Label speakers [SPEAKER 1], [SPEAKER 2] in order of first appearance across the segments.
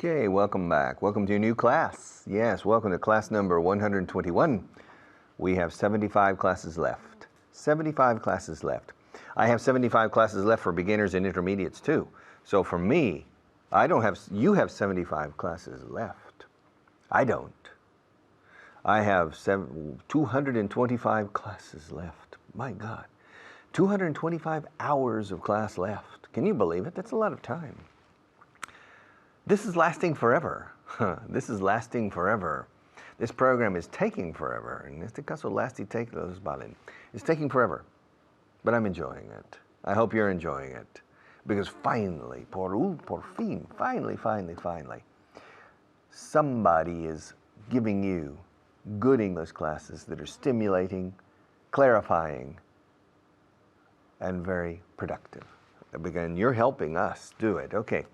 [SPEAKER 1] Okay, welcome back. Welcome to a new class. Yes, welcome to class number 121. We have 75 classes left. 75 classes left. I have 75 classes left for beginners and intermediates too. So for me, you have 75 classes left. I don't. I have 225 classes left. My God. 225 hours of class left. Can you believe it? That's a lot of time. This is lasting forever. This is lasting forever. This program is taking forever. En este caso, it's taking forever. But I'm enjoying it. I hope you're enjoying it. Because finally, finally, somebody is giving you good English classes that are stimulating, clarifying, and very productive. Again, you're helping us do it. Okay,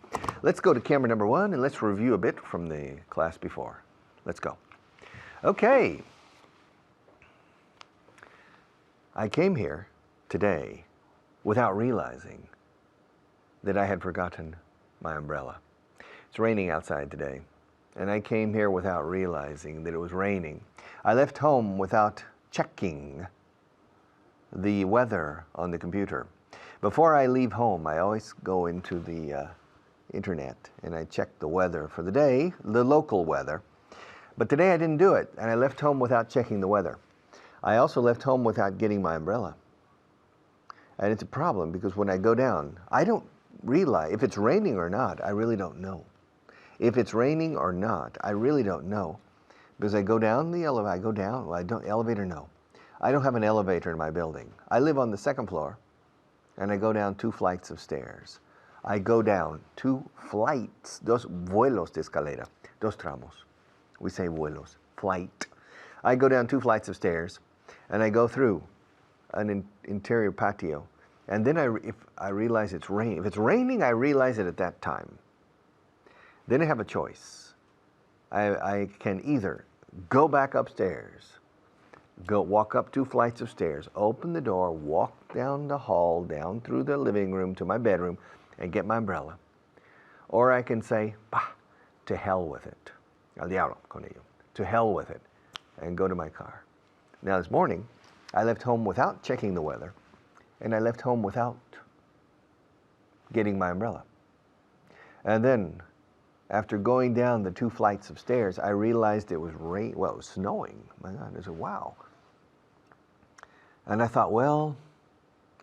[SPEAKER 1] let's go to camera number 1 and let's review a bit from the class before. Let's go. Okay. I came here today without realizing that I had forgotten my umbrella. It's raining outside today, and I came here without realizing that it was raining. I left home without checking the weather on the computer. Before I leave home, I always go into the internet and I check the weather for the day, the local weather. But today I didn't do it, and I left home without checking the weather. I also left home without getting my umbrella. And it's a problem because when I go down, I don't realize if it's raining or not. I really don't know. If it's raining or not, I really don't know. Because I go down the elevator, elevator, no. I don't have an elevator in my building. I live on the second floor. And I go down 2 flights of stairs. I go down 2 flights, dos vuelos de escalera, dos tramos. We say vuelos, flight. I go down 2 flights of stairs, and I go through an interior patio. And then if I realize it's raining, if it's raining, I realize it at that time. Then I have a choice. I can either go back upstairs, walk up 2 flights of stairs, open the door, walk down the hall, down through the living room to my bedroom, and get my umbrella. Or I can say, to hell with it. Al diablo con ello. To hell with it. And go to my car. Now this morning, I left home without checking the weather, and I left home without getting my umbrella. And then, after going down the 2 flights of stairs, I realized it was it was snowing. My God, I said, wow. And I thought, well,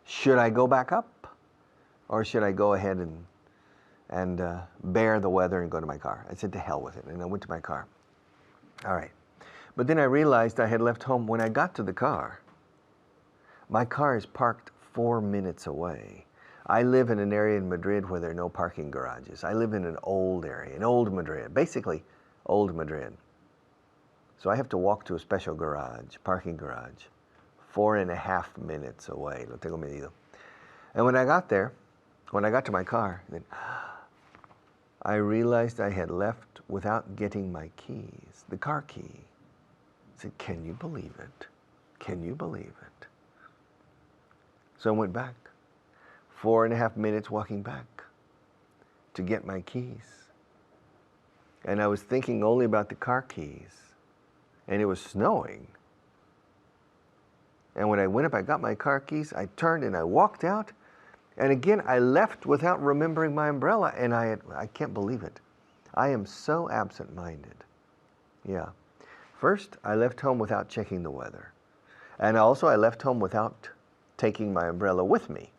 [SPEAKER 1] should I go back up? Or should I go ahead and bear the weather and go to my car? I said, to hell with it. And I went to my car. All right. But then I realized I had left home. When I got to the car, my car is parked 4 minutes away. I live in an area in Madrid where there are no parking garages. I live in an old area, in old Madrid, basically old Madrid. So I have to walk to a special garage, parking garage, 4.5 minutes away. Lo tengo medido. And when I got there, when I got to my car, then I realized I had left without getting my keys, the car key. I said, can you believe it? Can you believe it? So I went back, 4.5 minutes walking back to get my keys. And I was thinking only about the car keys, and it was snowing. And when I went up, I got my car keys, I turned and I walked out. And again, I left without remembering my umbrella, and I can't believe it. I am so absent-minded. Yeah. First, I left home without checking the weather. And also, I left home without taking my umbrella with me.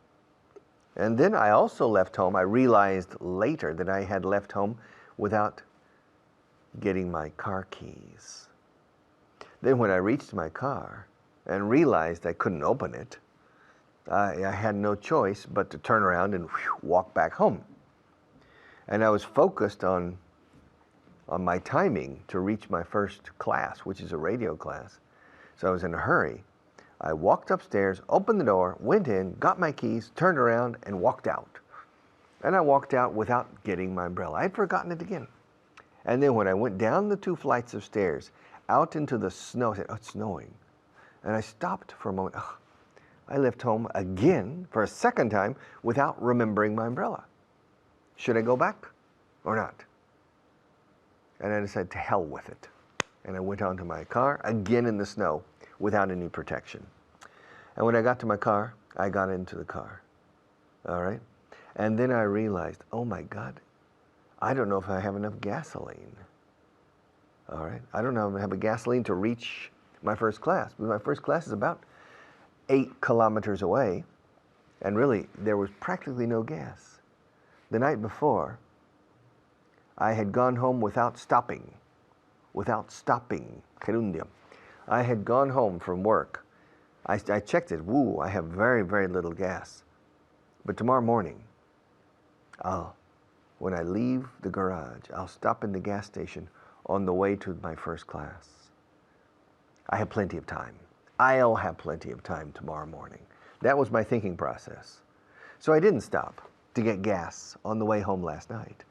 [SPEAKER 1] And then I also left home. I realized later that I had left home without getting my car keys. Then when I reached my car and realized I couldn't open it, I had no choice but to turn around and walk back home. And I was focused on my timing to reach my first class, which is a radio class. So I was in a hurry. I walked upstairs, opened the door, went in, got my keys, turned around, and walked out. And I walked out without getting my umbrella. I had forgotten it again. And then when I went down the 2 flights of stairs, out into the snow, I said, oh, it's snowing. And I stopped for a moment. Oh, I left home again for a second time without remembering my umbrella. Should I go back or not? and I decided to hell with it. And I went onto my car, again in the snow, without any protection. And when I got to my car, I got into the car, all right? And then I realized, oh my God, I don't know if I have enough gasoline, all right? I don't know if I have a gasoline to reach my first class, because my first class is about 8 kilometers away, and really, there was practically no gas. The night before, I had gone home without stopping, gerundio. I had gone home from work. I checked it, woo, I have very, very little gas. But tomorrow morning, when I leave the garage, I'll stop in the gas station on the way to my first class. I have plenty of time. I'll have plenty of time tomorrow morning. That was my thinking process. So I didn't stop to get gas on the way home last night.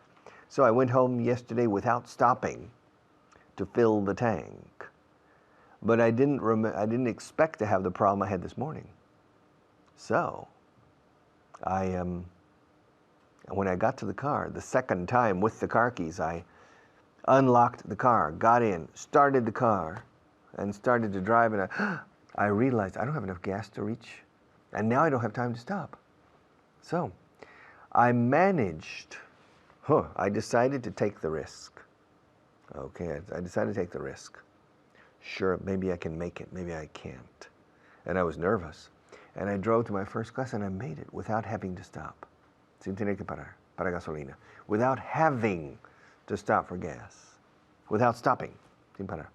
[SPEAKER 1] So I went home yesterday without stopping to fill the tank. But I didn't expect to have the problem I had this morning. So when I got to the car, the second time with the car keys, I unlocked the car, got in, started the car, and started to drive, and I realized I don't have enough gas to reach, and now I don't have time to stop. So I managed, I decided to take the risk. Okay, I decided to take the risk. Sure, maybe I can make it, maybe I can't. And I was nervous. And I drove to my first class and I made it without having to stop. Sin tener que parar, para gasolina. Without having to stop for gas. Without stopping, sin parar.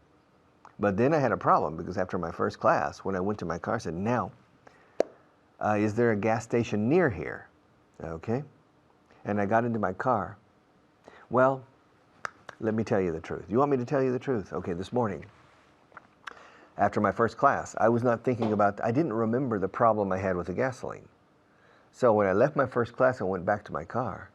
[SPEAKER 1] But then I had a problem because after my first class, when I went to my car, I said, now, is there a gas station near here? Okay. And I got into my car. Well, let me tell you the truth. You want me to tell you the truth? Okay, this morning, after my first class, I was not thinking about, I didn't remember the problem I had with the gasoline. So when I left my first class and went back to my car,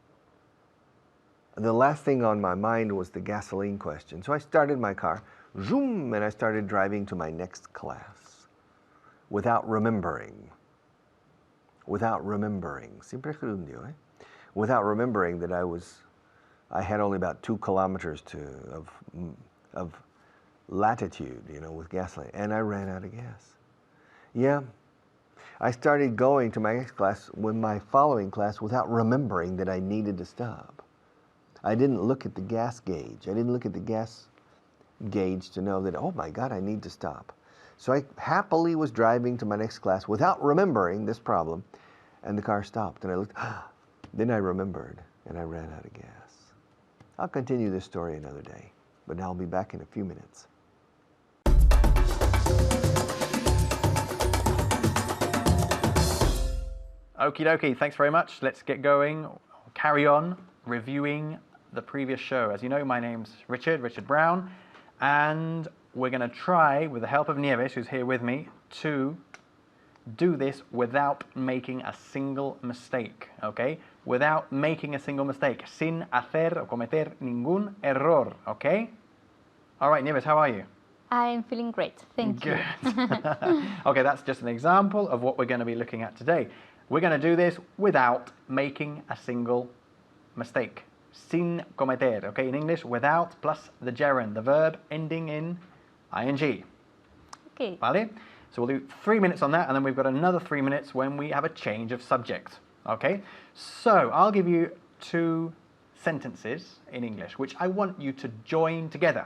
[SPEAKER 1] the last thing on my mind was the gasoline question. So I started my car, zoom, and I started driving to my next class without remembering. Siempre gerundio, eh? Without remembering that I had only about 2 kilometers of latitude, with gasoline, and I ran out of gas. Yeah, I started going to my next class with my following class without remembering that I needed to stop. I didn't look at the gas gauge. I didn't look at the gas gauge to know that, oh my God, I need to stop. So I happily was driving to my next class without remembering this problem, and the car stopped, and I looked, then I remembered, and I ran out of gas. I'll continue this story another day, but now I'll be back in a few minutes.
[SPEAKER 2] Okie dokie, thanks very much. Let's get going, carry on reviewing the previous show. As you know, my name's Richard Brown, and we're going to try, with the help of Nieves, who's here with me, to do this without making a single mistake, okay? Without making a single mistake, sin hacer o cometer ningún error, okay? All right, Nieves, how are you?
[SPEAKER 3] I'm feeling great, thank you.
[SPEAKER 2] Okay, that's just an example of what we're going to be looking at today. We're going to do this without making a single mistake. Sin cometer, okay? In English, without plus the gerund, the verb ending in ing.
[SPEAKER 3] Okay.
[SPEAKER 2] Vale? So we'll do 3 minutes on that, and then we've got another 3 minutes when we have a change of subject. Okay? So I'll give you 2 sentences in English, which I want you to join together.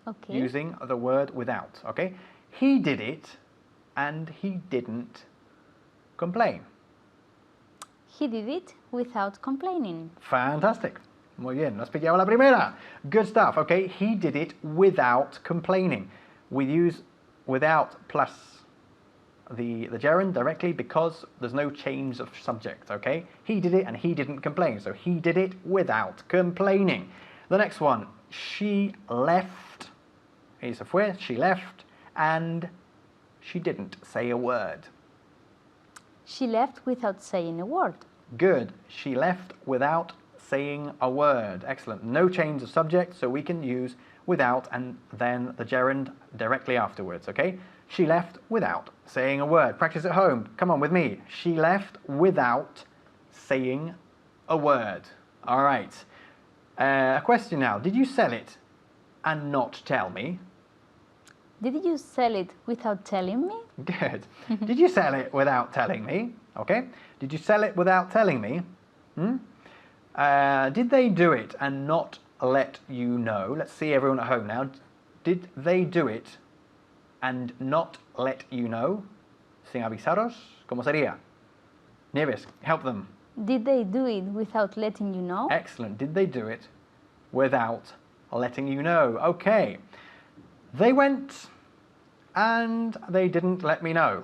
[SPEAKER 3] Okay.
[SPEAKER 2] Using the word without. Okay? He did it, and he didn't complain.
[SPEAKER 3] He did it without complaining.
[SPEAKER 2] Fantastic. Muy bien. Lo has pillado la primera. Good stuff. Okay? He did it without complaining. We use without plus the gerund directly because there's no change of subject, okay? He did it and he didn't complain, so he did it without complaining. The next one, she left, se fue, she left, and she didn't say a word.
[SPEAKER 3] She left without saying a word.
[SPEAKER 2] Good. She left without saying a word. Excellent. No change of subject, so we can use without and then the gerund directly afterwards, okay? She left without saying a word. Practice at home. Come on with me. She left without saying a word. All right. A question now. Did you sell it and not tell me?
[SPEAKER 3] Did you sell it without telling me?
[SPEAKER 2] Good. Did you sell it without telling me? Okay. Did you sell it without telling me? Did they do it and not let you know? Let's see everyone at home now. Did they do it and not let you know? Sin avisaros. ¿Cómo sería? Nieves, help them.
[SPEAKER 3] Did they do it without letting you know?
[SPEAKER 2] Excellent. Did they do it without letting you know? Okay. They went and they didn't let me know.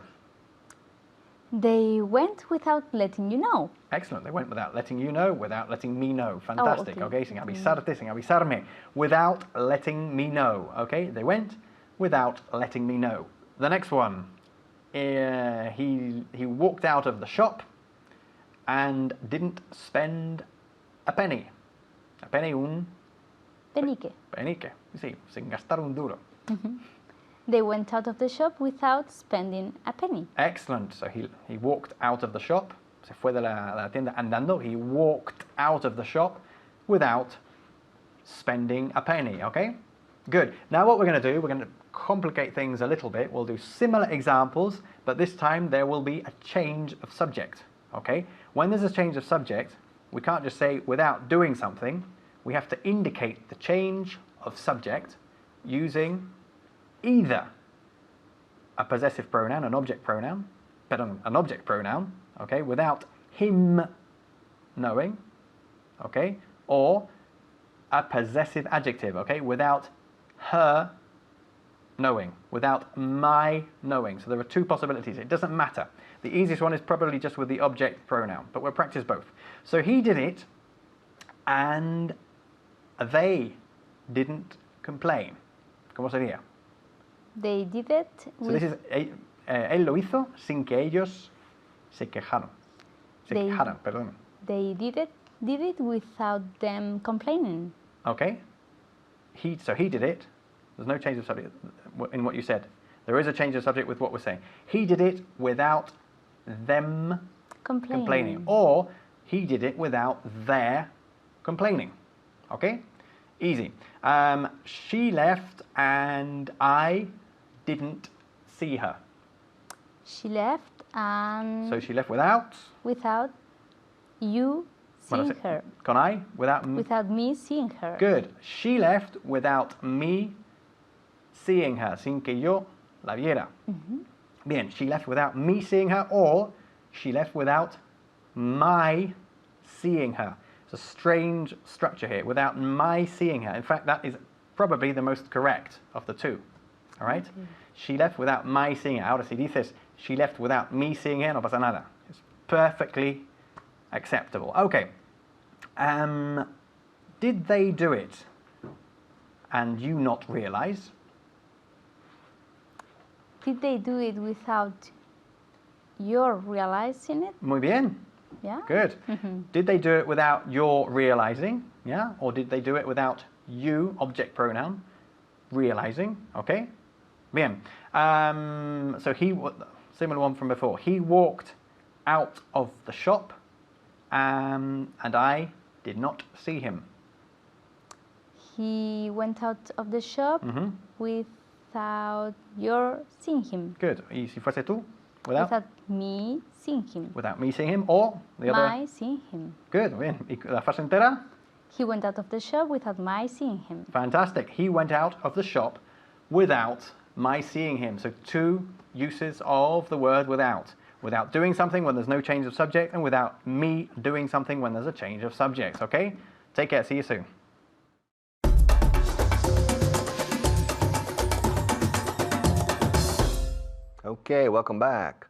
[SPEAKER 3] They went without letting you know.
[SPEAKER 2] Excellent. They went without letting you know, without letting me know. Fantastic.
[SPEAKER 3] okay.
[SPEAKER 2] Okay, sin avisarte, sin avisarme. Without letting me know. Okay, they went without letting me know. The next one. He walked out of the shop and didn't spend a penny. A penny, un
[SPEAKER 3] Penique.
[SPEAKER 2] penique. Sí, sin gastar un duro.
[SPEAKER 3] They went out of the shop without spending a penny.
[SPEAKER 2] Excellent. So he walked out of the shop. Se fue de la tienda andando. He walked out of the shop without spending a penny. Okay? Good. Now what we're going to do, we're going to complicate things a little bit. We'll do similar examples, but this time there will be a change of subject. Okay? When there's a change of subject, we can't just say without doing something. We have to indicate the change of subject using either a possessive pronoun, an object pronoun, okay, without him knowing, okay, or a possessive adjective, okay, without her knowing, without my knowing. So there are two possibilities. It doesn't matter. The easiest one is probably just with the object pronoun, but we'll practice both. So he did it, and they didn't complain. ¿Cómo sería?
[SPEAKER 3] They did it
[SPEAKER 2] So this is, él lo hizo sin que ellos se quejaron.
[SPEAKER 3] They-
[SPEAKER 2] Quejaran, perdón.
[SPEAKER 3] They did it without them complaining.
[SPEAKER 2] Okay? So he did it. There's no change of subject in what you said. There is a change of subject with what we're saying. He did it without them complaining. Or he did it without their complaining. Okay? Easy. She left and I didn't see her.
[SPEAKER 3] She left and
[SPEAKER 2] So she left without
[SPEAKER 3] without you seeing her.
[SPEAKER 2] Con I? Without
[SPEAKER 3] Without me seeing her.
[SPEAKER 2] Good. She left without me seeing her, sin que yo la viera. Bien, she left without me seeing her, or she left without my seeing her. It's a strange structure here, without my seeing her. In fact, that is probably the most correct of the two. All right? She left without my seeing her. Ahora, si dices, she left without me seeing her, no pasa nada. It's perfectly acceptable. Okay. Did they do it and you not realize?
[SPEAKER 3] Did they do it without your realizing it?
[SPEAKER 2] Muy bien.
[SPEAKER 3] Yeah.
[SPEAKER 2] Good. Did they do it without your realizing? Yeah. Or did they do it without you, object pronoun, realizing? Okay. Bien. So similar one from before. He walked out of the shop, and I did not see him.
[SPEAKER 3] He went out of the shop without your seeing him.
[SPEAKER 2] Good. Y si fuese tú? Without?
[SPEAKER 3] Without me seeing him.
[SPEAKER 2] Without me seeing him, or the other?
[SPEAKER 3] My seeing him.
[SPEAKER 2] Good. Bien. ¿Y la frase entera?
[SPEAKER 3] He went out of the shop without my seeing him.
[SPEAKER 2] Fantastic. He went out of the shop without my seeing him. So two uses of the word without. Without doing something when there's no change of subject, and without me doing something when there's a change of subject. Okay? Take care. See you soon.
[SPEAKER 1] Okay, welcome back.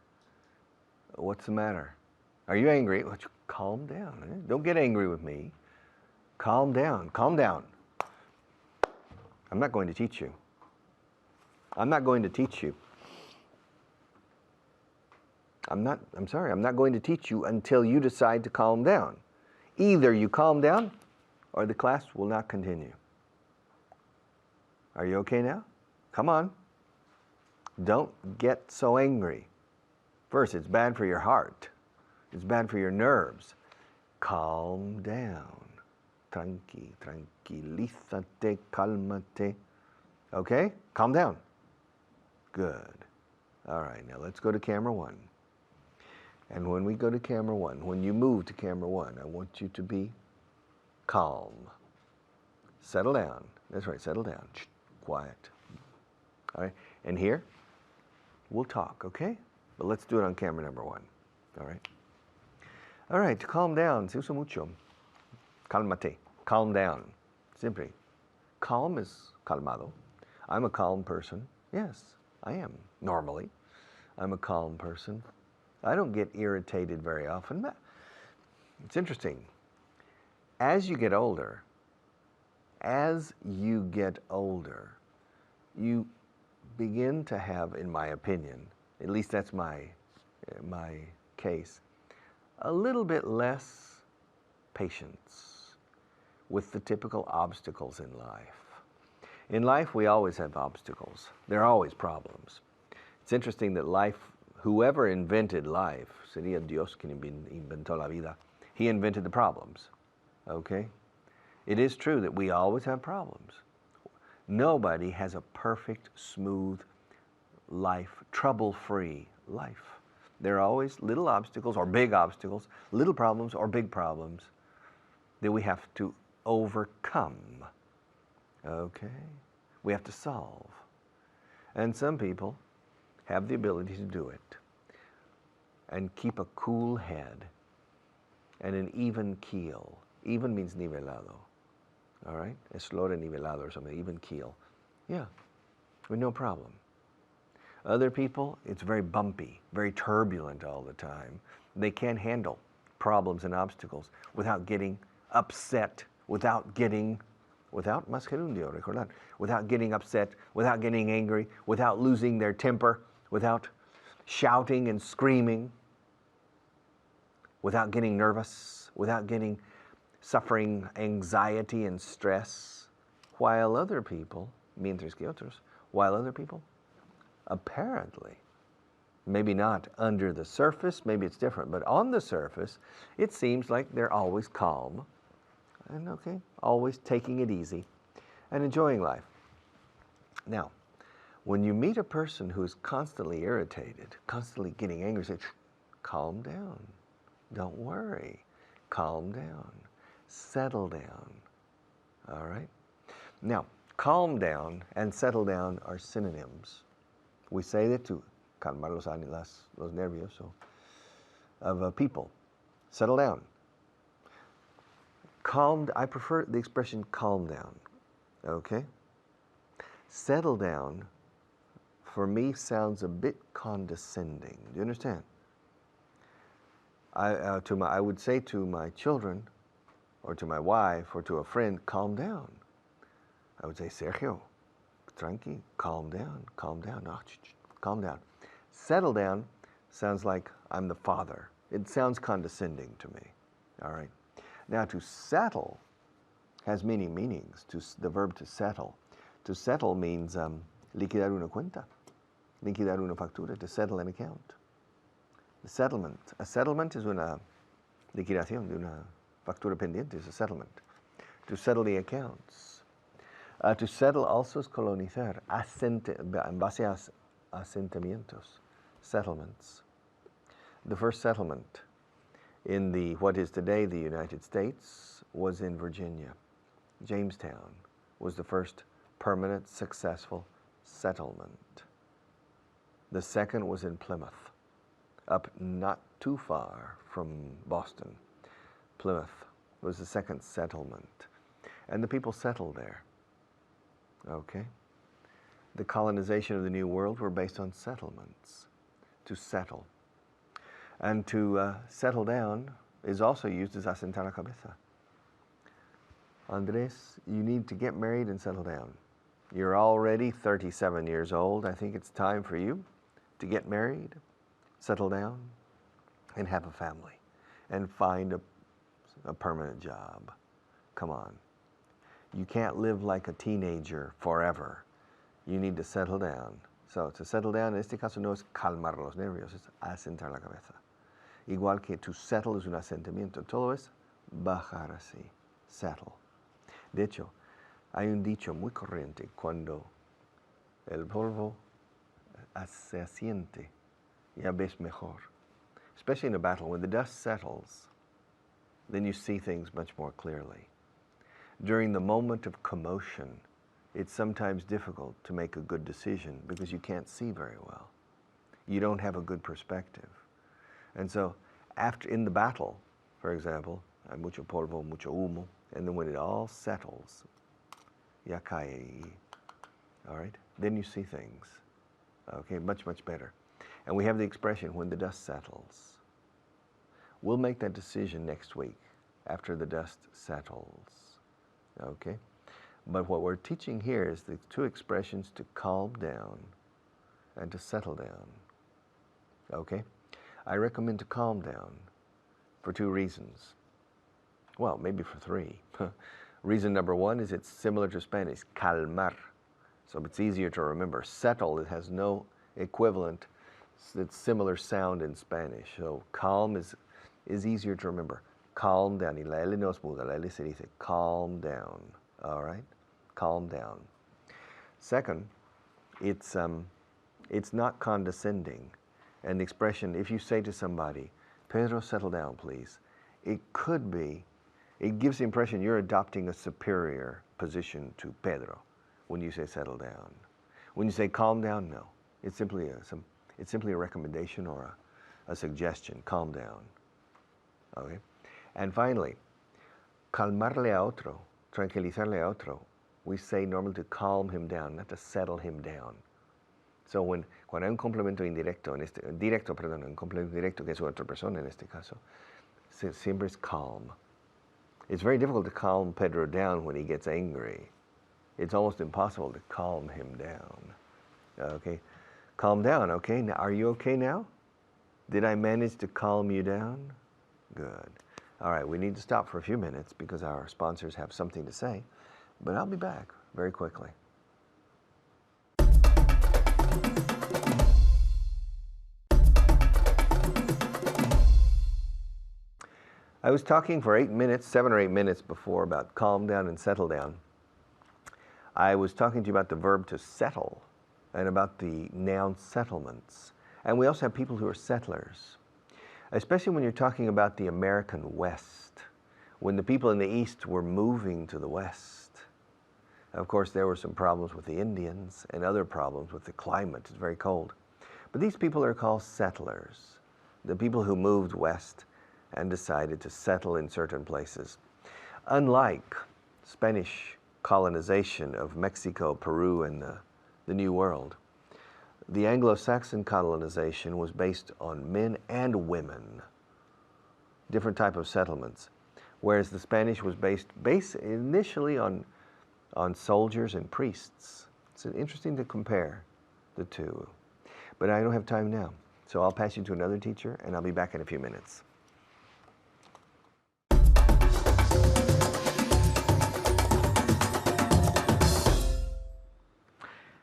[SPEAKER 1] What's the matter? Are you angry? Well, calm down. Don't get angry with me. Calm down. Calm down. I'm not going to teach you. I'm not going to teach you. I'm sorry, I'm not going to teach you until you decide to calm down. Either you calm down or the class will not continue. Are you okay now? Come on. Don't get so angry. First, it's bad for your heart. It's bad for your nerves. Calm down. tranqui, tranquilízate, cálmate. Okay? Calm down. Good. All right, now let's go to camera one. And when we go to camera one, when you move to camera one, I want you to be calm. Settle down. That's right, settle down. Shh, quiet. All right, and here, we'll talk, okay? But let's do it on camera number one. All right? All right, to calm down, se usa mucho. Cálmate. Calm down. Simply. Calm is calmado. I'm a calm person. Yes, I am. Normally, I'm a calm person. I don't get irritated very often. But it's interesting. As you get older, you begin to have, in my opinion, at least that's my case, a little bit less patience with the typical obstacles in life. In life, we always have obstacles. There are always problems. It's interesting that life, whoever invented life, sería Dios quien inventó la vida, he invented the problems, okay? It is true that we always have problems. Nobody has a perfect, smooth life, trouble-free life. There are always little obstacles or big obstacles, little problems or big problems that we have to overcome, okay? We have to solve. And some people have the ability to do it and keep a cool head and an even keel. Even means nivelado, all right? Eslora nivelado or something, even keel. Yeah, with no problem. Other people, it's very bumpy, very turbulent all the time. They can't handle problems and obstacles without getting upset, without getting upset, without getting angry, without losing their temper, without shouting and screaming, without getting nervous, without suffering anxiety and stress, while other people, apparently, maybe not under the surface, maybe it's different, but on the surface, it seems like they're always calm and okay, always taking it easy and enjoying life. Now, when you meet a person who is constantly irritated, constantly getting angry, say, calm down, don't worry, calm down, settle down, all right? Now, calm down and settle down are synonyms. We say that to calmar los nervios of people. Settle down. Calmed, I prefer the expression calm down, okay? Settle down, for me, sounds a bit condescending. Do you understand? I would say to my children, or to my wife, or to a friend, calm down. I would say, Sergio, tranqui, calm down, calm down, calm down. Settle down sounds like I'm the father. It sounds condescending to me, all right? Now, to settle has many meanings, the verb to settle. To settle means liquidar una cuenta, liquidar una factura, to settle an account. The settlement. A settlement is una liquidación de una factura pendiente, is a settlement. To settle the accounts. To settle also is colonizar, en base a asentamientos, settlements. The first settlement in what is today the United States was in Virginia. Jamestown was the first permanent, successful settlement. The second was in Plymouth, up not too far from Boston. Plymouth was the second settlement. And the people settled there, okay? The colonization of the New World were based on settlements, to settle. And to settle down is also used as asentar la cabeza. Andres, you need to get married and settle down. You're already 37 years old. I think it's time for you to get married, settle down, and have a family, and find a permanent job. Come on. You can't live like a teenager forever. You need to settle down. So, to settle down, en este caso no es calmar los nervios, es asentar la cabeza. Igual que to settle es un asentamiento. Todo es bajar así, settle. De hecho, hay un dicho muy corriente: cuando el polvo se asiente, ya ves mejor. Especially in a battle, when the dust settles, then you see things much more clearly. During the moment of commotion, it's sometimes difficult to make a good decision because you can't see very well. You don't have a good perspective. And so, after in the battle, for example, hay mucho polvo, mucho humo, and then when it all settles, ya cae, all right? Then you see things, okay, much, much better. And we have the expression, when the dust settles. We'll make that decision next week after the dust settles, okay? But what we're teaching here is the two expressions to calm down and to settle down, okay? I recommend to calm down for two reasons. Well, maybe for three. Reason number one is it's similar to Spanish, calmar. So it's easier to remember. Settle, it has no equivalent, it's similar sound in Spanish. So calm is easier to remember. Calm down. Y la L no es muda, la L se dice calm down, all right? Calm down. Second, it's not condescending. And the expression, if you say to somebody, Pedro, settle down, please, it could be, it gives the impression you're adopting a superior position to Pedro when you say settle down. When you say calm down, no. It's simply a recommendation or a suggestion, calm down. Okay? And finally, calmarle a otro, tranquilizarle a otro, we say normally to calm him down, not to settle him down. So cuando hay un complemento indirecto, un complemento directo que es otra persona en este caso, siempre es calm. It's very difficult to calm Pedro down when he gets angry. It's almost impossible to calm him down. Okay? Calm down, okay? Now, are you okay now? Did I manage to calm you down? Good. All right, we need to stop for a few minutes because our sponsors have something to say, but I'll be back very quickly. I was talking for 7 or 8 minutes before about calm down and settle down. I was talking to you about the verb to settle and about the noun settlements. And we also have people who are settlers, especially when you're talking about the American West, when the people in the East were moving to the West. Of course, there were some problems with the Indians and other problems with the climate. It's very cold. But these people are called settlers, the people who moved west and decided to settle in certain places. Unlike Spanish colonization of Mexico, Peru, and the New World, the Anglo-Saxon colonization was based on men and women, different type of settlements, whereas the Spanish was based initially on soldiers and priests. It's interesting to compare the two. But I don't have time now, so I'll pass you to another teacher, and I'll be back in a few minutes.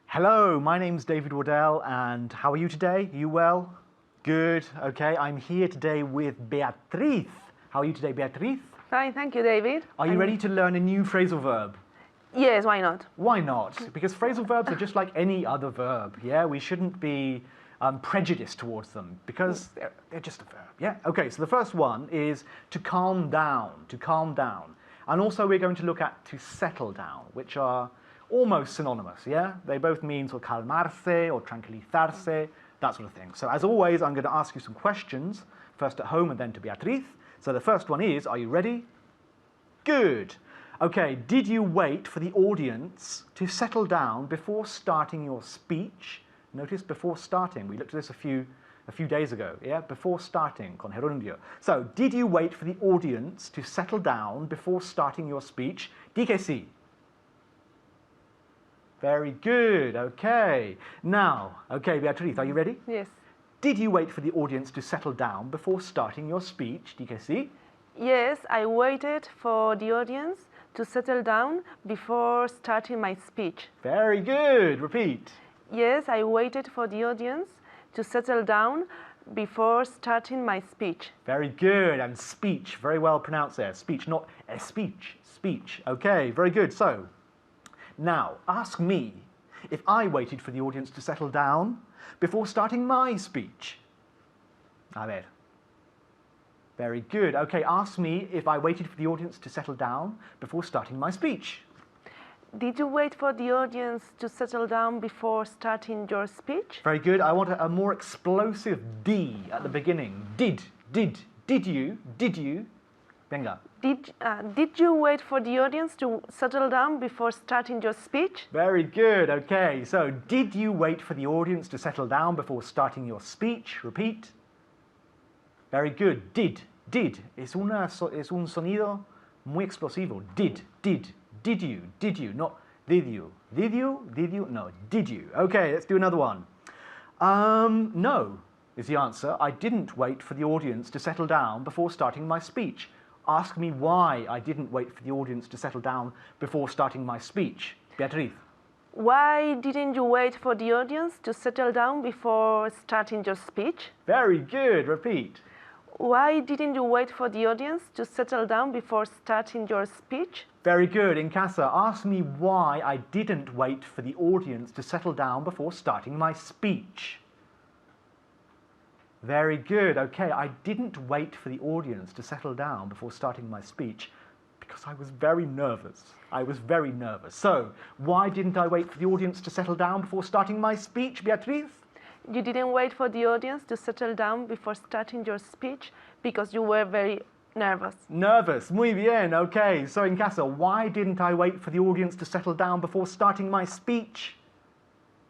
[SPEAKER 2] Hello, my name's David Waddell, and how are you today? You well? Good, okay. I'm here today with Beatriz. How are you today, Beatriz?
[SPEAKER 4] Fine, thank you, David.
[SPEAKER 2] Are you ready to learn a new phrasal verb?
[SPEAKER 4] Yes, why not?
[SPEAKER 2] Why not? Because phrasal verbs are just like any other verb, yeah? We shouldn't be prejudiced towards them because they're just a verb, yeah? Okay, so the first one is to calm down, to calm down. And also we're going to look at to settle down, which are almost synonymous, yeah? They both mean sort of calmarse or tranquilizarse, that sort of thing. So as always, I'm going to ask you some questions, first at home and then to Beatriz. So the first one is, are you ready? Good. Okay, did you wait for the audience to settle down before starting your speech? Notice before starting. We looked at this a few days ago, yeah? Before starting, con gerundio. So, did you wait for the audience to settle down before starting your speech? Di que sí. Very good, okay. Now, okay, Beatriz, are you ready?
[SPEAKER 4] Yes.
[SPEAKER 2] Did you wait for the audience to settle down before starting your speech? Di que sí.
[SPEAKER 4] Yes, I waited for the audience to settle down before starting my speech.
[SPEAKER 2] Very good, repeat.
[SPEAKER 4] Yes, I waited for the audience to settle down before starting my speech.
[SPEAKER 2] Very good. And speech, very well pronounced there. Speech, not a speech. Speech. Okay, very good. So, now, ask me if I waited for the audience to settle down before starting my speech. A ver. Very good. Okay, ask me if I waited for the audience to settle down before starting my speech.
[SPEAKER 4] Did you wait for the audience to settle down before starting your speech?
[SPEAKER 2] Very good. I want a more explosive D at the beginning. Did you? Venga.
[SPEAKER 4] Did you wait for the audience to settle down before starting your speech?
[SPEAKER 2] Very good. Okay, so did you wait for the audience to settle down before starting your speech? Repeat. Very good. Did. Es un sonido muy explosivo. Did you, not did you. Did you? No, did you. Okay, let's do another one. No is the answer. I didn't wait for the audience to settle down before starting my speech. Ask me why I didn't wait for the audience to settle down before starting my speech. Beatriz.
[SPEAKER 4] Why didn't you wait for the audience to settle down before starting your speech?
[SPEAKER 2] Very good. Repeat.
[SPEAKER 4] Why didn't you wait for the audience to settle down before starting your speech?
[SPEAKER 2] Very good. In casa, ask me why I didn't wait for the audience to settle down before starting my speech. Very good. Okay, I didn't wait for the audience to settle down before starting my speech because I was very nervous. So, why didn't I wait for the audience to settle down before starting my speech, Beatriz?
[SPEAKER 4] You didn't wait for the audience to settle down before starting your speech because you were very nervous.
[SPEAKER 2] Nervous. Muy bien. Okay, so in casa, why didn't I wait for the audience to settle down before starting my speech?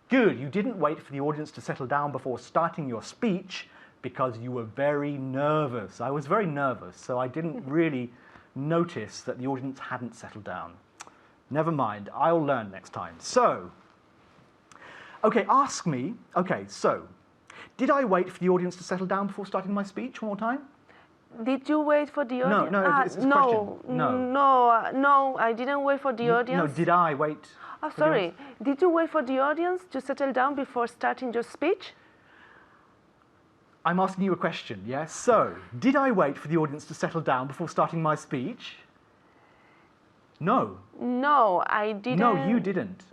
[SPEAKER 2] Good. You didn't wait for the audience to settle down before starting your speech because you were very nervous. I was very nervous, so I didn't really notice that the audience hadn't settled down. Never mind. I'll learn next time. So, okay, ask me. Okay, so, did I wait for the audience to settle down before starting my speech? One more time.
[SPEAKER 4] Did you wait for the audience?
[SPEAKER 2] No, it's a question.
[SPEAKER 4] No, I didn't wait for the audience.
[SPEAKER 2] No, did I wait?
[SPEAKER 4] Oh, sorry. Did you wait for the audience to settle down before starting your speech?
[SPEAKER 2] I'm asking you a question, yes? So, did I wait for the audience to settle down before starting my speech? No.
[SPEAKER 4] No, I didn't.
[SPEAKER 2] No, you didn't.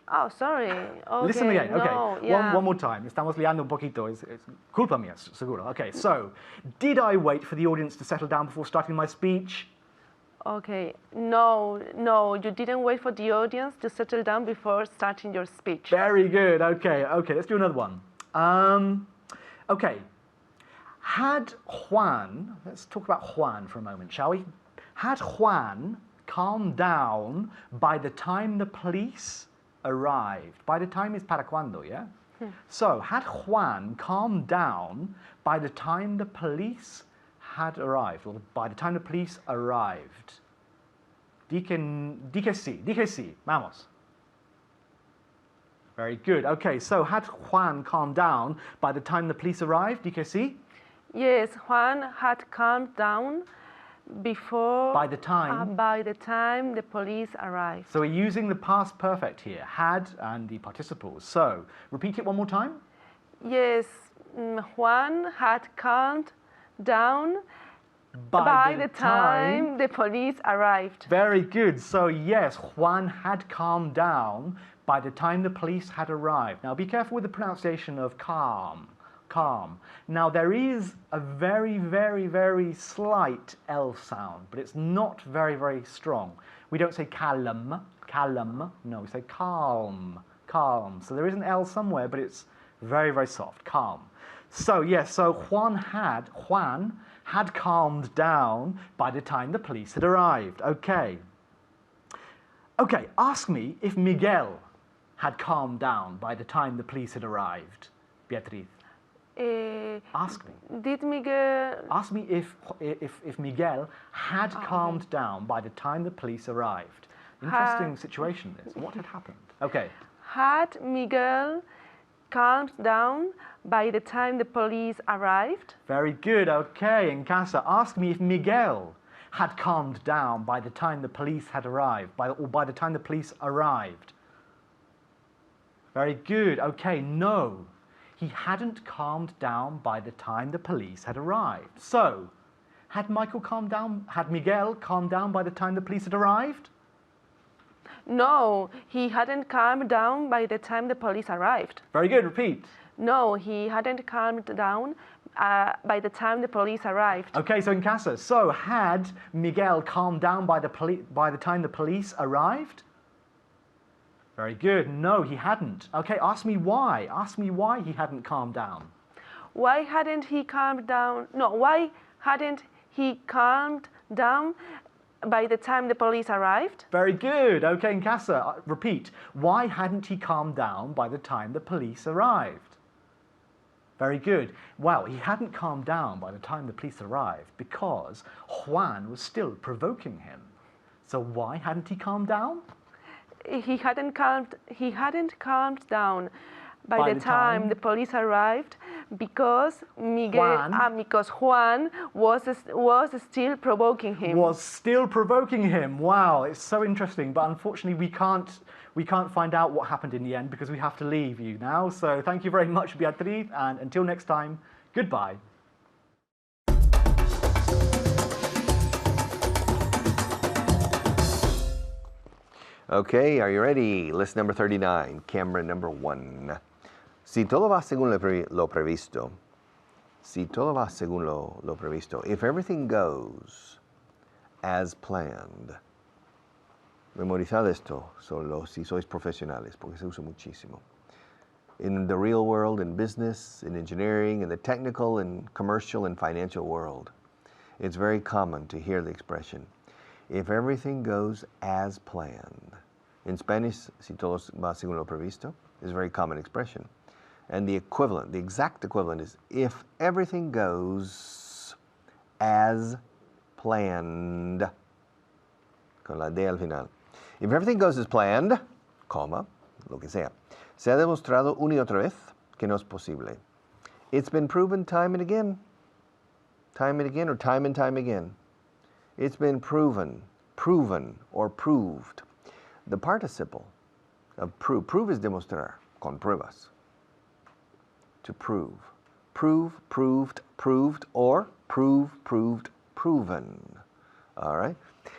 [SPEAKER 4] Oh, sorry. Okay,
[SPEAKER 2] Listen again. Okay,
[SPEAKER 4] no, yeah.
[SPEAKER 2] one more time. Estamos liando un poquito. Es culpa mía, seguro. Okay, so, did I wait for the audience to settle down before starting my speech?
[SPEAKER 4] Okay, no, you didn't wait for the audience to settle down before starting your speech.
[SPEAKER 2] Very good. Okay, let's do another one. Okay. Had Juan, let's talk about Juan for a moment, shall we? Had Juan calmed down by the time the police arrived? By the time is para cuando, yeah? So, had Juan calmed down by the time the police had arrived, or by the time the police arrived? Di que sí, vamos. Very good. Okay, so had Juan calmed down by the time the police arrived? Di que sí?
[SPEAKER 4] Yes, Juan had calmed down before.
[SPEAKER 2] By the time?
[SPEAKER 4] By the time the police arrived.
[SPEAKER 2] So we're using the past perfect here, had and the participles. So, repeat it one more time.
[SPEAKER 4] Yes, Juan had calmed down by the time the police arrived.
[SPEAKER 2] Very good. So, yes, Juan had calmed down by the time the police had arrived. Now, be careful with the pronunciation of calm. Now, there is a very, very, very slight L sound, but it's not very, very strong. We don't say calm, no, we say calm. So there is an L somewhere, but it's very, very soft, calm. So, yes, so Juan had calmed down by the time the police had arrived. Okay, ask me if Miguel had calmed down by the time the police had arrived. Beatriz. Ask me.
[SPEAKER 4] Did Miguel...
[SPEAKER 2] Ask me if Miguel had calmed down by the time the police arrived. Interesting situation this. What had happened? Okay.
[SPEAKER 4] Had Miguel calmed down by the time the police arrived?
[SPEAKER 2] Very good. Okay, in casa, ask me if Miguel had calmed down by the time the police had arrived, or by the time the police arrived. Very good. Okay, no. he hadn't calmed down by the time the police had arrived. So, had Miguel calmed down by the time the police had arrived?
[SPEAKER 4] No, he hadn't calmed down by the time the police arrived.
[SPEAKER 2] Very good, repeat.
[SPEAKER 4] No, he hadn't calmed down by the time the police arrived.
[SPEAKER 2] Okay, so in casa, so had Miguel calmed down by the time the police arrived? Very good. No, he hadn't. Okay, ask me why. Ask me why he hadn't calmed down.
[SPEAKER 4] Why hadn't he calmed down? No, why hadn't he calmed down by the time the police arrived?
[SPEAKER 2] Very good. Okay, in casa, repeat. Why hadn't he calmed down by the time the police arrived? Very good. Well, he hadn't calmed down by the time the police arrived because Juan was still provoking him. So why hadn't he calmed down?
[SPEAKER 4] He hadn't calmed down by the time the police arrived because Juan was still provoking him.
[SPEAKER 2] Was still provoking him. Wow, it's so interesting. But unfortunately, we can't find out what happened in the end because we have to leave you now. So thank you very much, Beatriz, and until next time, goodbye.
[SPEAKER 1] Okay, are you ready? List number 39, camera number 1. Si todo va según lo previsto, si todo va según lo previsto, if everything goes as planned, memorizad esto, solo si sois profesionales, porque se usa muchísimo. In the real world, in business, in engineering, in the technical and commercial and financial world, it's very common to hear the expression, if everything goes as planned. In Spanish, si todo va según lo previsto, is a very common expression. And the equivalent, the exact equivalent is, if everything goes as planned, con la D al final. If everything goes as planned, coma, lo que sea, se ha demostrado una y otra vez que no es posible. It's been proven time and again, or time and time again. It's been proven, or proved. The participle of prove is demostrar, con pruebas. To prove. Prove, proved, proved, or prove, proved, proven. All right?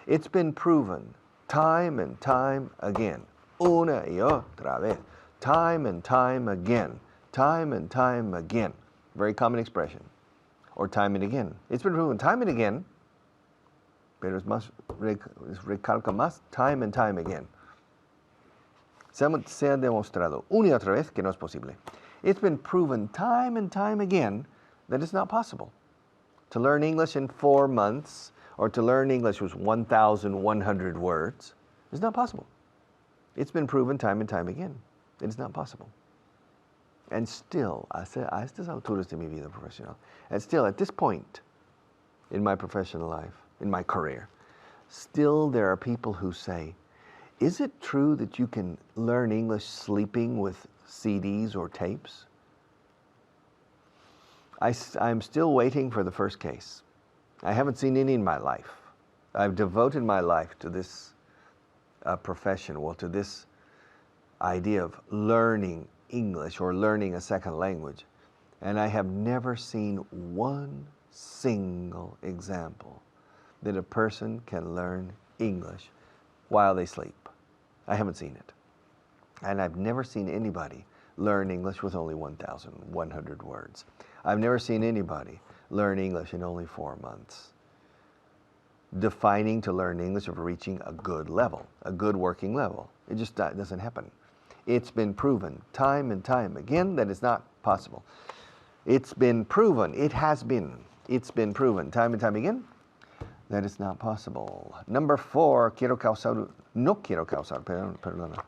[SPEAKER 1] It's been proven time and time again. Una y otra vez. Time and time again. Time and time again. Very common expression. Or time and again. It's been proven time and again, pero es más, recalca más, time and time again. Se ha demostrado una y otra vez que no es posible. It's been proven time and time again that it's not possible. To learn English in 4 months, or to learn English with 1,100 words, is not possible. It's been proven time and time again. It's not possible. And still, a estas alturas de mi vida profesional, and still at this point in my professional life, in my career, still there are people who say, is it true that you can learn English sleeping with CDs or tapes? I'm still waiting for the first case. I haven't seen any in my life. I've devoted my life to this profession, to this idea of learning English or learning a second language. And I have never seen one single example that a person can learn English while they sleep. I haven't seen it. And I've never seen anybody learn English with only 1,100 words. I've never seen anybody learn English in only 4 months. Defining to learn English of reaching a good level, a good working level. It just doesn't happen. It's been proven time and time again that it's not possible. It's been proven, it's been proven time and time again that it's not possible. Number 4, no quiero causar, perdona,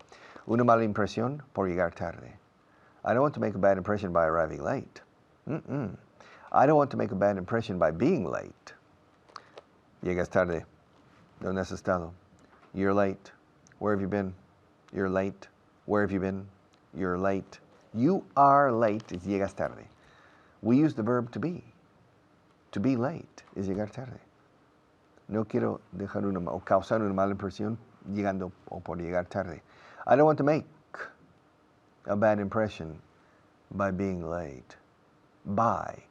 [SPEAKER 1] una mala impresión por llegar tarde. I don't want to make a bad impression by arriving late. I don't want to make a bad impression by being late. Llegas tarde. ¿Dónde has estado? You're late. Where have you been? You're late. Where have you been? You're late. You are late is llegas tarde. We use the verb to be. To be late is llegar tarde. No quiero dejar o causar una mala impresión por llegar tarde. I don't want to make a bad impression by being late. By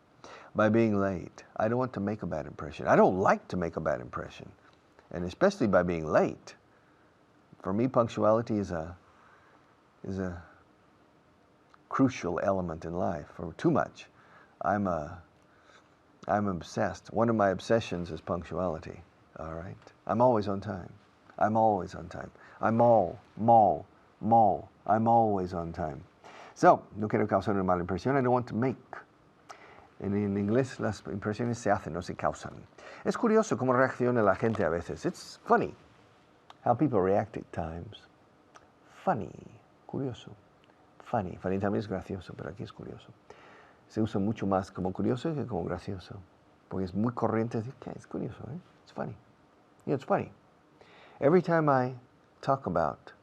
[SPEAKER 1] being late. I don't want to make a bad impression. I don't like to make a bad impression. And especially by being late. For me, punctuality is a crucial element in life. For too much, I'm obsessed. One of my obsessions is punctuality. All right. I'm always on time. I'm always on time. I'm always on time. So, no quiero causar una mala impresión. I don't want to make. En inglés las impresiones se hacen, no se causan. Es curioso cómo reacciona la gente a veces. It's funny how people react at times. Funny, curioso. Funny también es gracioso, pero aquí es curioso. Se usa mucho más como curioso que como gracioso. Porque es muy corriente decir que es curioso, ¿eh? It's funny. You know, it's funny. Every time I talk about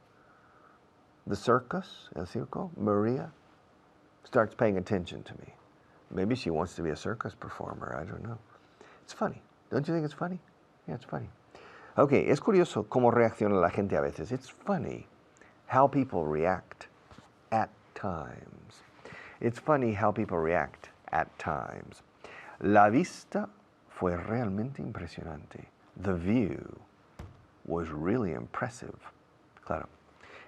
[SPEAKER 1] the circus, el circo, Maria starts paying attention to me. Maybe she wants to be a circus performer, I don't know. It's funny. Don't you think it's funny? Yeah, it's funny. Okay, es curioso cómo reacciona la gente a veces. It's funny how people react at times. It's funny how people react at times. La vista fue realmente impresionante. The view was really impressive. Claro.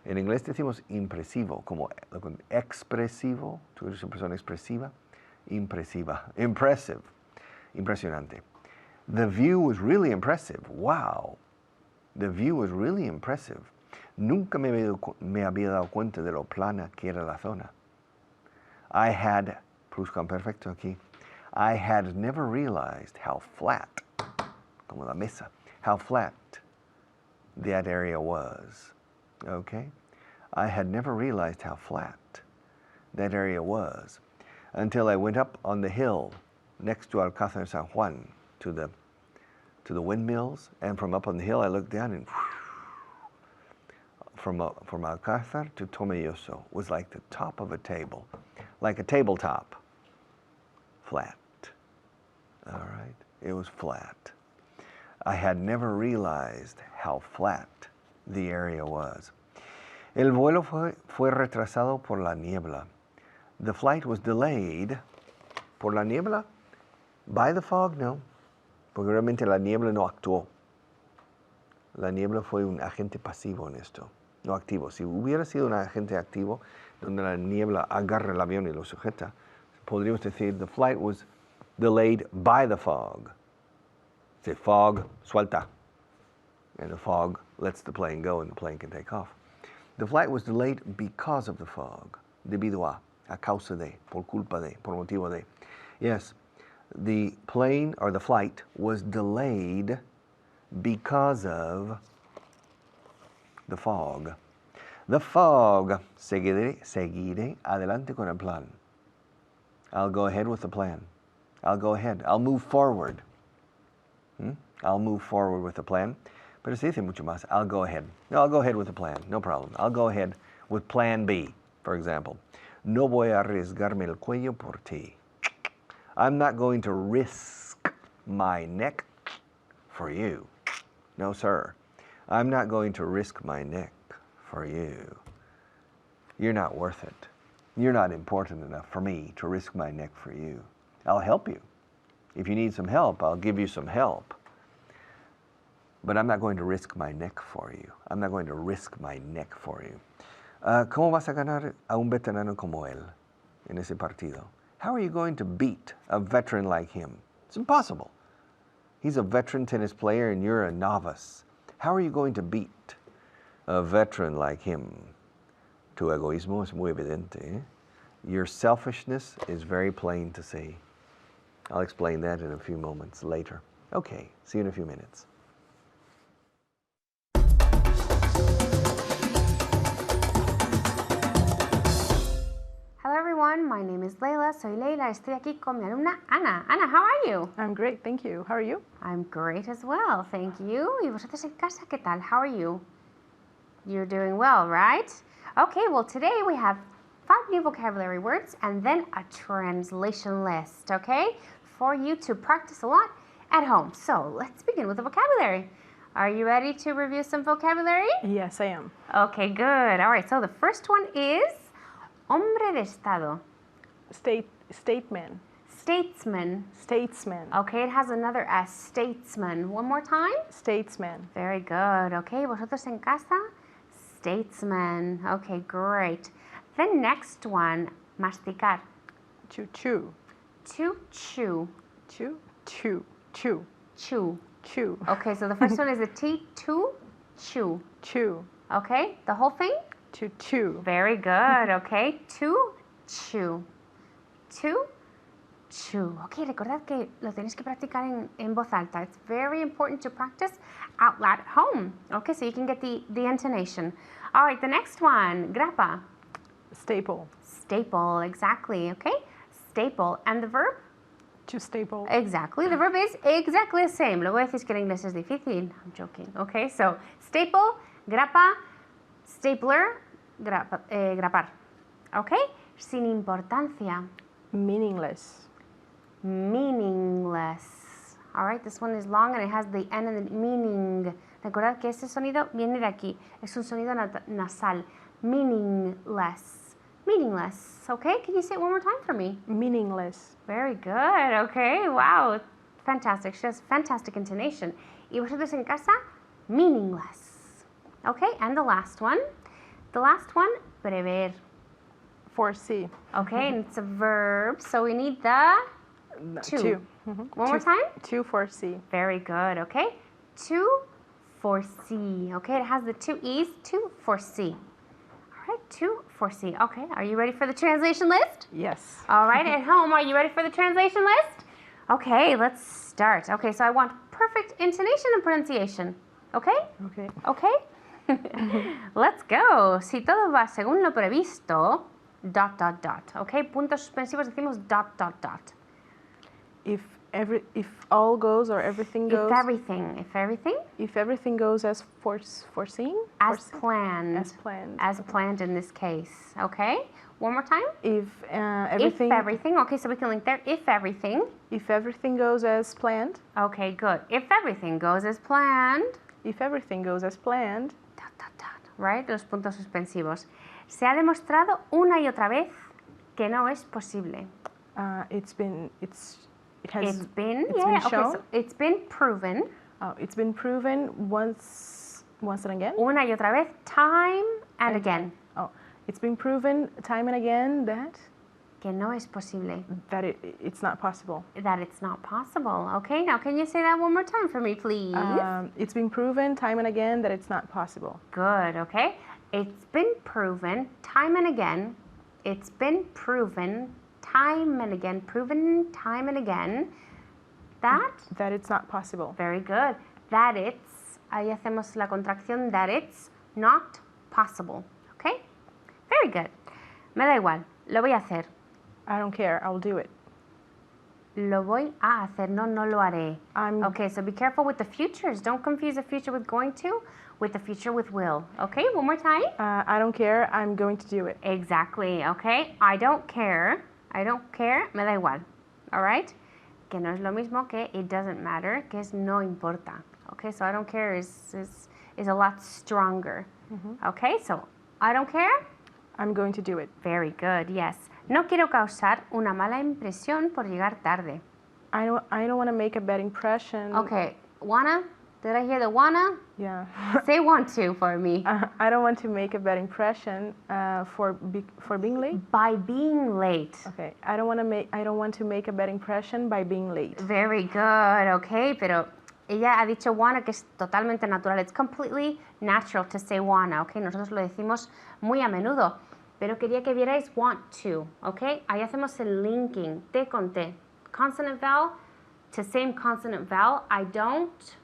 [SPEAKER 1] En inglés decimos impresivo, como expresivo. Tú eres una persona expresiva. Impresiva. Impressive. Impresionante. The view was really impressive. Wow. The view was really impressive. Nunca me había dado cuenta de lo plana que era la zona. I had never realized how flat, como la mesa, how flat that area was. Okay? I had never realized how flat that area was until I went up on the hill next to Alcázar San Juan to the windmills, and from up on the hill I looked down and from Alcázar to Tomelloso was like the top of a table, like a tabletop, flat. All right, it was flat. I had never realized how flat the area was. El vuelo fue retrasado por la niebla. The flight was delayed por la niebla. By the fog, no. Porque realmente la niebla no actuó. La niebla fue un agente pasivo en esto, no activo. Si hubiera sido un agente activo, donde la niebla agarra el avión y lo sujeta, podríamos decir the flight was delayed by the fog. The fog suelta, and the fog lets the plane go and the plane can take off. The flight was delayed because of the fog, debido a causa de, por culpa de, por motivo de. Yes, the plane or the flight was delayed because of the fog. The fog. Seguiré adelante con el plan. I'll go ahead with the plan. I'll go ahead. I'll move forward. I'll move forward with the plan. Pero se dice mucho más. I'll go ahead. No, I'll go ahead with the plan. No problem. I'll go ahead with plan B, for example. No voy a arriesgarme el cuello por ti. I'm not going to risk my neck for you. No, sir. I'm not going to risk my neck for you. You're not worth it. You're not important enough for me to risk my neck for you. I'll help you. If you need some help, I'll give you some help. But I'm not going to risk my neck for you. I'm not going to risk my neck for you. ¿Cómo vas a ganar a un veterano como él en ese partido? How are you going to beat a veteran like him? It's impossible. He's a veteran tennis player and you're a novice. How are you going to beat a veteran like him? Tu egoísmo es muy evidente. ¿Eh? Your selfishness is very plain to see. I'll explain that in a few moments later. Okay, see you in a few minutes.
[SPEAKER 5] Hello everyone, my name is Leila. Soy Leila. Estoy aquí con mi alumna Ana. Ana, how are you?
[SPEAKER 6] I'm great, thank you. How are you?
[SPEAKER 5] I'm great as well, thank you. ¿Y vosotros en casa qué tal? How are you? You're doing well, right? Okay, well today we have 5 new vocabulary words and then a translation list, okay? For you to practice a lot at home. So let's begin with the vocabulary. Are you ready to review some vocabulary?
[SPEAKER 6] Yes, I am.
[SPEAKER 5] Okay, good. All right, so the first one is hombre de estado.
[SPEAKER 6] Stateman.
[SPEAKER 5] Statesman.
[SPEAKER 6] Statesman.
[SPEAKER 5] Okay, it has another S. Statesman. One more time.
[SPEAKER 6] Statesman.
[SPEAKER 5] Very good. Okay, vosotros en casa? Statesman. Okay, great. The next one, masticar.
[SPEAKER 6] To chew.
[SPEAKER 5] To chew.
[SPEAKER 6] Chew. Chew. Chew.
[SPEAKER 5] Chew.
[SPEAKER 6] Chew.
[SPEAKER 5] Okay, so the first one is a T. To chew.
[SPEAKER 6] Chew.
[SPEAKER 5] Okay, the whole thing?
[SPEAKER 6] To chew.
[SPEAKER 5] Very good. Okay, to chew. To chew. Okay, recordad que lo tenéis que practicar en voz alta. It's very important to practice out loud at home. Okay, so you can get the intonation. All right, the next one, grapa.
[SPEAKER 6] Staple.
[SPEAKER 5] Staple, exactly. Okay, staple. And the verb?
[SPEAKER 6] To staple.
[SPEAKER 5] Exactly. The verb is exactly the same. Luego decís que el inglés es difícil. I'm joking. Okay, so staple, grapa, stapler, grapar. Okay, sin importancia.
[SPEAKER 6] Meaningless.
[SPEAKER 5] Meaningless. All right, this one is long and it has the N and the meaning. Recordad que este sonido viene de aquí. Es un sonido nasal. Meaningless. Meaningless. Okay, can you say it one more time for me?
[SPEAKER 6] Meaningless.
[SPEAKER 5] Very good. Okay, wow. Fantastic. She has fantastic intonation. Y vosotros en casa, meaningless. Okay, and the last one. The last one, prever.
[SPEAKER 6] Foresee.
[SPEAKER 5] Okay, and it's a verb, so we need the to. One more time.
[SPEAKER 6] To foresee.
[SPEAKER 5] Very good. Okay, to foresee. Okay, it has the two E's. To foresee. All right, to foresee. Okay, are you ready for the translation list?
[SPEAKER 6] Yes.
[SPEAKER 5] All right, at home, are you ready for the translation list? Okay, let's start. Okay, so I want perfect intonation and pronunciation. Okay?
[SPEAKER 6] Okay.
[SPEAKER 5] Okay? Let's go. Si todo va según lo previsto, ... Okay, puntos suspensivos decimos ...
[SPEAKER 6] If all goes or everything goes.
[SPEAKER 5] If everything goes
[SPEAKER 6] as foreseen.
[SPEAKER 5] As planned.
[SPEAKER 6] As planned.
[SPEAKER 5] As planned in this case. Okay? One more time.
[SPEAKER 6] If
[SPEAKER 5] If everything. Okay, so we can link there. If everything.
[SPEAKER 6] If everything goes as planned.
[SPEAKER 5] Okay, good. If everything goes as planned.
[SPEAKER 6] If everything goes as planned. ...
[SPEAKER 5] Right? Los puntos suspensivos. Se ha demostrado una y otra vez que no es posible.
[SPEAKER 6] It's been
[SPEAKER 5] shown. So it's been proven.
[SPEAKER 6] It's been proven once and again.
[SPEAKER 5] Una y otra vez, time and again.
[SPEAKER 6] It's been proven time and again that
[SPEAKER 5] que no es posible.
[SPEAKER 6] That it's not possible.
[SPEAKER 5] That it's not possible. Okay, now can you say that one more time for me, please?
[SPEAKER 6] It's been proven time and again that it's not possible.
[SPEAKER 5] Good, okay. It's been proven time and again. It's been proven time and again. Proven time and again.
[SPEAKER 6] That it's not possible.
[SPEAKER 5] Very good. That it's, ahí hacemos la contracción, that it's not possible. Okay? Very good. Me da igual. Lo voy a hacer.
[SPEAKER 6] I don't care. I'll do it.
[SPEAKER 5] Lo voy a hacer. No lo haré. Okay, so be careful with the futures. Don't confuse the future with going to with the future with will. Okay, one more time.
[SPEAKER 6] I don't care. I'm going to do it.
[SPEAKER 5] Exactly. Okay. I don't care. I don't care. Me da igual. All right? Que no es lo mismo que it doesn't matter, que es no importa. Okay, so I don't care is a lot stronger. Okay, so I don't care.
[SPEAKER 6] I'm going to do it.
[SPEAKER 5] Very good, yes. No quiero causar una mala impresión por llegar tarde.
[SPEAKER 6] I don't want to make a bad impression.
[SPEAKER 5] Okay, wanna? Did I hear the wanna?
[SPEAKER 6] Yeah.
[SPEAKER 5] Say want to for me.
[SPEAKER 6] I don't want to make a bad impression for being late.
[SPEAKER 5] By being late.
[SPEAKER 6] Okay. I don't want to make a bad impression by being late.
[SPEAKER 5] Very good. Okay, pero ella ha dicho wanna, que es totalmente natural. It's completely natural to say wanna. Okay, nosotros lo decimos muy a menudo. Pero quería que vierais want to. Okay, ahí hacemos el linking. T con T. Consonant vowel to same consonant vowel. I don't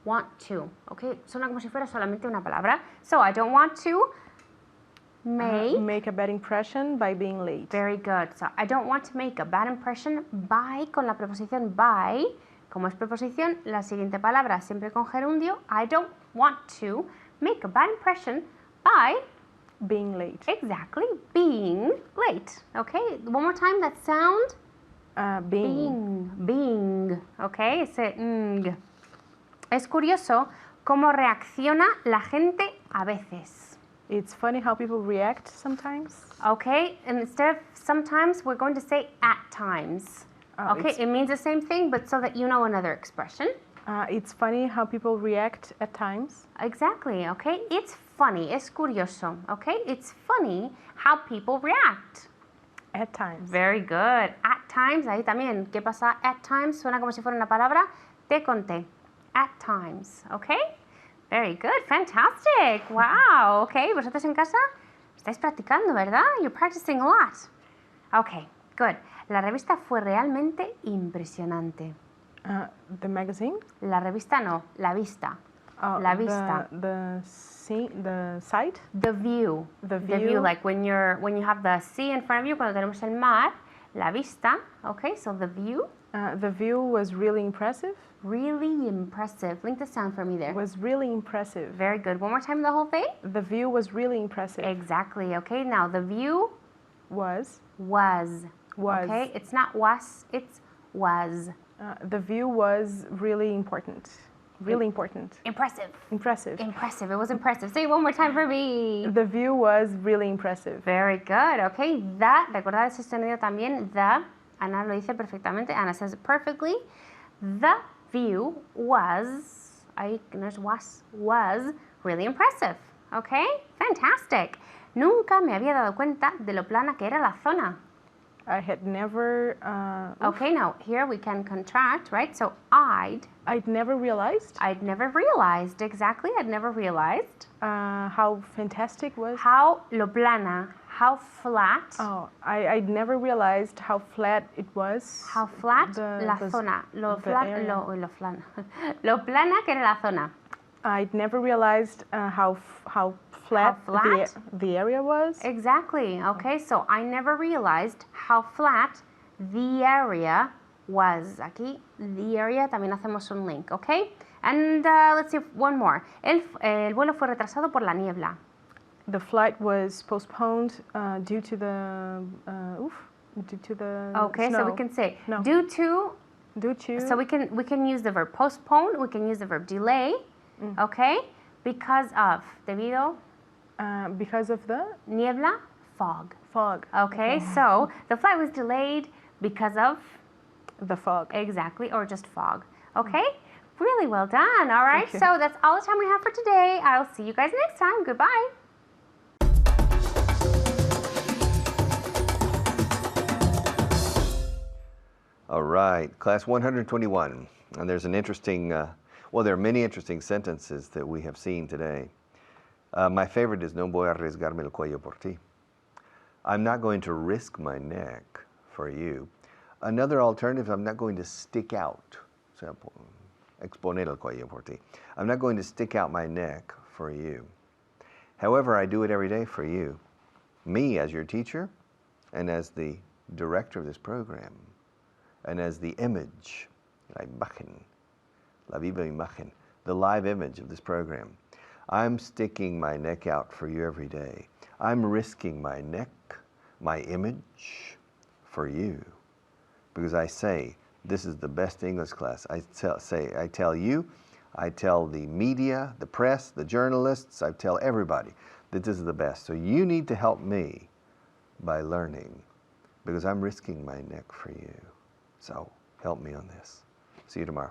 [SPEAKER 5] want to. Okay, suena como si fuera solamente una palabra. So I don't want to
[SPEAKER 6] make a bad impression by being late.
[SPEAKER 5] Very good. So I don't want to make a bad impression by, con la preposición by. Como es preposición, la siguiente palabra siempre con gerundio. I don't want to make a bad impression by
[SPEAKER 6] being late.
[SPEAKER 5] Exactly, being late. Okay, one more time that sound. Being. Okay, ese ng. Es curioso cómo reacciona la gente a veces.
[SPEAKER 6] It's funny how people react sometimes.
[SPEAKER 5] Okay, and instead of sometimes, we're going to say at times. Okay,
[SPEAKER 6] It's,
[SPEAKER 5] it means the same thing, but so that you know another expression.
[SPEAKER 6] it's funny how people react at times.
[SPEAKER 5] Exactly, okay? It's funny, es curioso, okay? It's funny how people react.
[SPEAKER 6] At times.
[SPEAKER 5] Very good. At times, ahí también. ¿Qué pasa? At times suena como si fuera una palabra. Te conté. At times, okay? Very good, fantastic. Wow, okay. ¿Vosotros en casa estáis practicando, verdad? You're practicing a lot. Okay, good. La revista fue realmente impresionante.
[SPEAKER 6] The magazine.
[SPEAKER 5] La revista no, la vista.
[SPEAKER 6] Oh,
[SPEAKER 5] La vista.
[SPEAKER 6] The site.
[SPEAKER 5] The view.
[SPEAKER 6] The view.
[SPEAKER 5] Like when you have the sea in front of you, cuando tenemos el mar, la vista. Okay, so the view.
[SPEAKER 6] The view was really impressive.
[SPEAKER 5] Really impressive. Link the sound for me there.
[SPEAKER 6] Was really impressive.
[SPEAKER 5] Very good. One more time, the whole thing.
[SPEAKER 6] The view was really impressive.
[SPEAKER 5] Exactly. Okay, now the view
[SPEAKER 6] Was.
[SPEAKER 5] was.
[SPEAKER 6] Was.
[SPEAKER 5] Okay, it's not was, it's was.
[SPEAKER 6] The view was really important. Really important.
[SPEAKER 5] Impressive.
[SPEAKER 6] Impressive.
[SPEAKER 5] Impressive. It was impressive. Say it one more time for me.
[SPEAKER 6] The view was really impressive.
[SPEAKER 5] Very good. Okay, the, recordad ese sonido también. The, Ana lo dice perfectamente. Ana says it perfectly. The view was, ahí no es was really impressive. Okay, fantastic. Nunca me había dado cuenta de lo plana que era la zona.
[SPEAKER 6] I had never.
[SPEAKER 5] Okay, now here we can contract, right? So I'd
[SPEAKER 6] never realized
[SPEAKER 5] never realized, exactly, I'd never realized
[SPEAKER 6] how fantastic was.
[SPEAKER 5] how lo plana, how flat,
[SPEAKER 6] Oh, I'd never realized how flat it was.
[SPEAKER 5] how flat la
[SPEAKER 6] the-
[SPEAKER 5] zona, lo
[SPEAKER 6] the
[SPEAKER 5] flat,
[SPEAKER 6] area.
[SPEAKER 5] lo plana, lo plana que era la zona.
[SPEAKER 6] I'd never realized how flat,
[SPEAKER 5] flat?
[SPEAKER 6] The area was.
[SPEAKER 5] Exactly, okay, so I never realized how flat the area was. Aquí, the area, también hacemos un link, okay? And let's see one more. El vuelo fue retrasado por la niebla.
[SPEAKER 6] The flight was postponed due to the
[SPEAKER 5] Okay,
[SPEAKER 6] snow.
[SPEAKER 5] so we can say
[SPEAKER 6] No.
[SPEAKER 5] due to.
[SPEAKER 6] Due to.
[SPEAKER 5] So we can use the verb postpone. We can use the verb delay. Okay, because of, debido,
[SPEAKER 6] because of the
[SPEAKER 5] niebla, fog.
[SPEAKER 6] fog.
[SPEAKER 5] Okay, so the flight was delayed because of
[SPEAKER 6] The fog.
[SPEAKER 5] exactly, or just fog. Okay, really well done. All right,
[SPEAKER 6] Thank you.
[SPEAKER 5] so that's all the time we have for today. I'll see you guys next time. Goodbye.
[SPEAKER 1] All right, class 121. And there's an interesting, well, there are many interesting sentences that we have seen today. My favorite is no voy a arriesgarme el cuello por ti. I'm not going to risk my neck for you. Another alternative, I'm not going to stick out. Example, exponer el cuello por ti. I'm not going to stick out my neck for you. However, I do it every day for you. Me as your teacher and as the director of this program and as the image, la imagen, la viva imagen, the live image of this program. I'm sticking my neck out for you every day. I'm risking my neck, my image for you. Because I say, this is the best English class. I tell you, I tell the media, the press, the journalists, I tell everybody that this is the best. So you need to help me by learning, because I'm risking my neck for you. So help me on this. See you tomorrow.